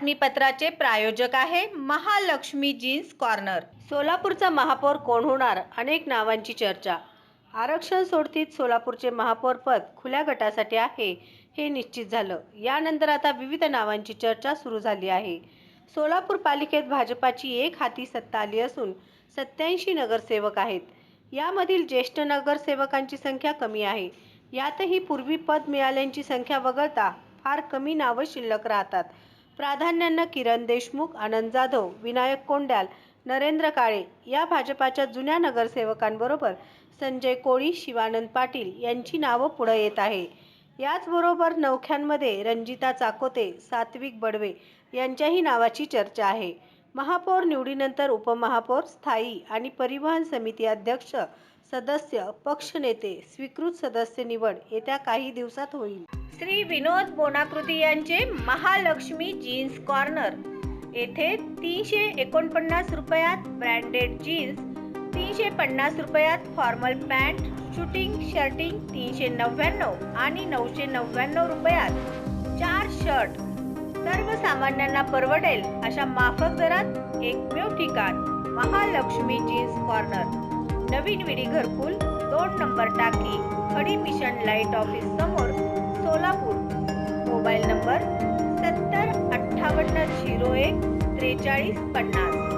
बातमीपत्राचे प्रायोजक आहे Mahalakshmi jeans corner. सोलापूरचा महापौर कोण होणार? अनेक नावांची चर्चा। आरक्षण सोडतीत सोलापूरचे महापौर पद खुल्या गटासाठी आहे हे निश्चित झालं। यानंतर आता विविध नावांची चर्चा सुरू झाली आहे। सोलापूर पालिकेत भाजपाची एक हाती सत्ता आली असून 87 नगरसेवक आहेत। यामधील ज्येष्ठ नगरसेवकांची संख्या कमी आहे। यातही पूर्वी पद मिळाल्यांची संख्या वगळता फार कमी नावं शिल्लक राहतात। प्राधान्यानं किरण देशमुख, आनंद जाधव, विनायक कोंड्याल, नरेंद्र काळे या भाजपाच्या जुन्या नगरसेवकांबरोबर संजय कोळी, शिवानंद पाटील यांची नावं पुढे येत आहे। याचबरोबर नवख्यांमध्ये रणजिता चाकोते, सात्विक बडवे यांच्याही नावाची चर्चा आहे। महापौर निवडीनंतर उपमहापौर, स्थायी आणि परिवहन समिती अध्यक्ष, सदस्य, पक्षनेते, स्वीकृत सदस्य निवड येत्या काही दिवसात होईल। श्री विनोद बोनाकृती यांचे महालक्ष्मी जीन्स कॉर्नर येथे 349 रुपयात ब्रँडेड जीन्स, 350 रुपयात फॉर्मल पॅन्ट, शूटिंग शर्टिंग 399 आणि 999 रुपयात 4 शर्ट सर्वसामान्यांना परवडेल अशा माफक दरात एकमेव ठिकाण महालक्ष्मी जीन्स कॉर्नर, नवीन विडी घरकुल, 2 नंबर टाकी, खडी मिशन लाईट ऑफिस समोर, सोलापूर। Mobile number 70 58 01 43 50।